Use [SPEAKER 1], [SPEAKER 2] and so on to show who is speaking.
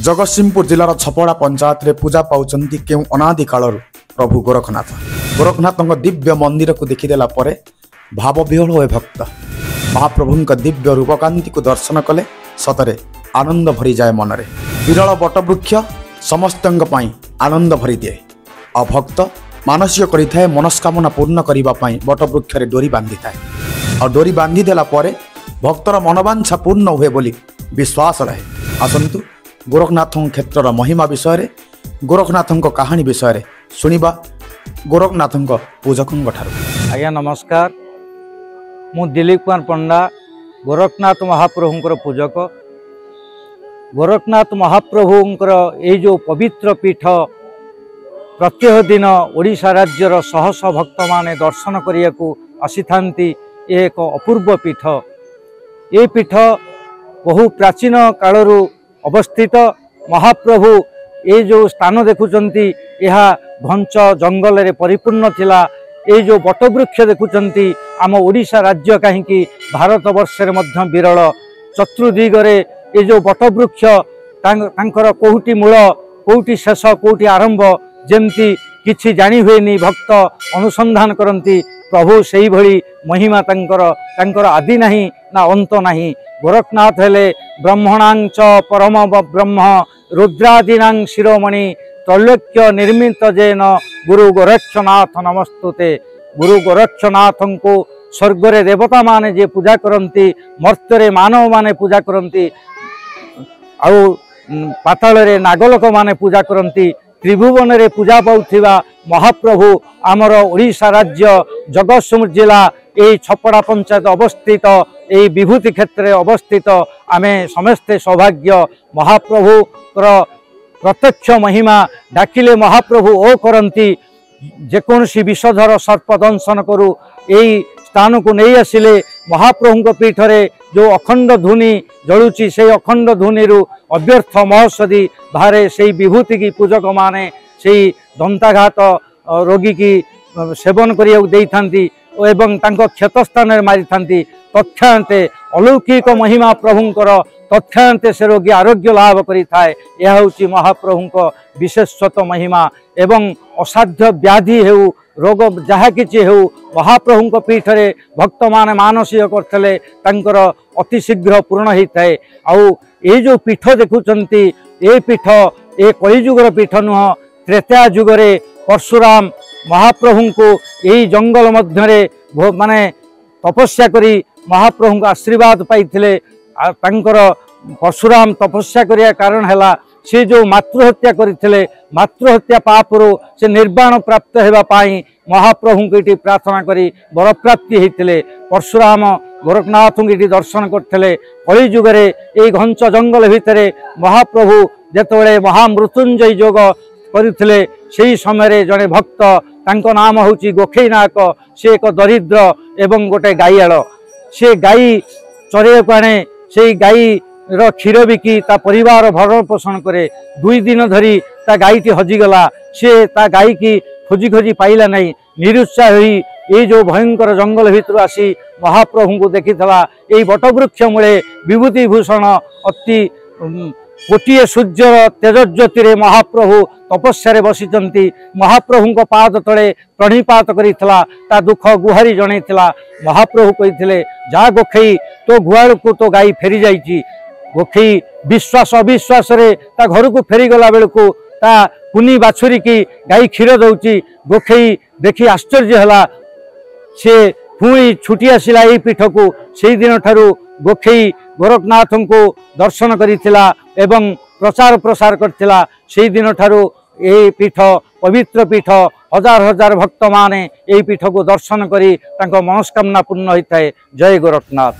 [SPEAKER 1] जगतसिंहपुर जिलार छपड़ा पंचायत रे पूजा पाउचंती केउ अनादि कालर प्रभु गोरखनाथ। गोरखनाथଙ୍କ दिव्य मंदिर को देखिदेला परे भाव विह्वल होए भक्त महाप्रभुଙ୍କ दिव्य रूपकांति को दर्शन कले सतरे आनंद भरी जाए मनरे। विरल बटवृक्ष समस्तंग पई आनंद भरी दिए आ भक्त मानसिक करिथाए मनस्कामना पूर्ण करिबा पई बटवृक्ष रे डोरी बांधी थाए और डोरी बांधी देला परे भक्तर मनोवांछा पूर्ण हुए बोली विश्वास रहे। आसंतु गोरखनाथ क्षेत्र महिमा विषय रे गोरखनाथ कहानी विषय शुणा गोरखनाथ पूजकों ठार।
[SPEAKER 2] आज्ञा नमस्कार, मु दिलीप कुमार पंडा गोरखनाथ महाप्रभुंकर पूजक। गोरखनाथ महाप्रभुंकर ये जो पवित्र पीठ प्रत्येक दिन ओडिशा राज्यर शह शह भक्त माने दर्शन करिया को आसी थांती। एक अपूर्व पीठ। ये पीठ बहु प्राचीन कालरू अवस्थित। महाप्रभु ये जो स्थान देखुचंती यह घंच जंगल रे परिपूर्ण थिला। ये जो बटवृक्ष देखुचंती आम ओडिशा राज्य कहीं भारत वर्ष रे मध्य विरल। चतुर्दिगरे ये जो बटवृक्ष तांकर कोउटी मूल कोउटी शेष कोउटी आरंभ जेमती किछि जानी हुएनी भक्त अनुसंधान करती। प्रभु सेही भली महिमा तांकर आदि नहीं ना अंत नहीं। गोरखनाथ हेले ब्रह्मणां च परम ब्रह्म रुद्रादीनां शिरोमणि त्रैलोक्य निर्मित जेन गुरु गोरक्षनाथ नमस्तुते। गुरु गोरक्षनाथ को स्वर्ग रे देवता माने जे पूजा करती, मर्त्य रे मानव माने पूजा करती, आउ पाताल रे नागलोक माने पूजा करती। त्रिभुवन रे पूजा पाउथिबा महाप्रभु आमर ओडिशा राज्य जगतसिंहपुर जिला ये छपड़ा पंचायत अवस्थित ये विभूति क्षेत्र अवस्थित आमे समस्ते सौभाग्य। महाप्रभु प्रत्यक्ष महिमा डाकिले महाप्रभु ओ करती। जेकोसी विषधर सर्प दंशन करू यही स्थान को नहीं आसिले महाप्रभु पीठ रे जो अखंड धुनी जलुची से अखंड धुनी रु अव्यर्थ महौषधि बाहरे से विभूति की पूजक माने से दंताघात रोगी की सेवन करी एवं क्षतस्थान मारी थांती। तथ्यांते अलौकिक महिमा प्रभुंकर तथ्यांते से रोगी आरोग्य लाभ करि थाए। यह होची महाप्रभुंक विशेषत्व महिमा। एवं असाध्य व्याधि हेउ रोग जहा किछि हेउ महाप्रभुंक पीठ रे भक्त माने मानसिक करथले तांकर अति शीघ्र पूर्ण होइथाए। आउ ये जो पीठ देखुचंती ये पीठ ए कलिजुगर पीठ नुह। त्रेता जुगरे परशुराम महाप्रभु को यही जंगल मध्य माने तपस्या करी महाप्रभु को आशीर्वाद पाइथिले। तांकर परशुराम तपस्या करिया कारण हैला से जो मातृहत्या करथिले मातृहत्या पापरो से निर्वाण प्राप्त हेबा पाई महाप्रभु को इटी प्रार्थना करी वर प्राप्ति हेतिले। परशुराम गोरखनाथ को इटी दर्शन करथिले। कलि जुगरे ए घंच जंगल भितरे महाप्रभु जेतबेले महामृत्युंजय योग करथिले सेही समय जड़े भक्त तांको नाम होची गोखेनाक। से एक दरिद्र एवं गोटे गाईआल। से गाई चरे पाने से गाई रो क्षीर बिकी ता परिवार भरण पोषण करे। 2 दिन धरी ता गाईटी हजिगला। से ता गाई की खोजी खोजी पाइला नहीं। निरुत्साह होई ये जो भयंकर जंगल भितर आसी महाप्रभु को देखिथला। ये बटवृक्ष मूले विभूति भूषण अति गोटे सूर्य तेजज्योति रे महाप्रभु तपस्या बसीचंती। महाप्रभु को पाद तले प्रणिपात करिथला ता दुख गुहारी जणैथिला। महाप्रभु कहिथिले जा गोखई तो गुहाल को तो गाई फेरी जाइची। गोखई विश्वास अविश्वास रे ता घर को फेरी गला बेल को ता कुनी बाछुरी की गाई क्षीर दउची। गोखई देखी आश्चर्य हला। से पुणी छुटी आसिला एई पीठ को। सेई दिन ठारू गोखई गोरखनाथ को दर्शन करिथिला एवं प्रचार प्रसार करथिला। सेई दिन ठारू ए पीठ पवित्र पीठ हजार हजार भक्त माने ए पीठ को दर्शन करी तांको मनस्कामना पूर्ण होइथाए। जय गोरखनाथ।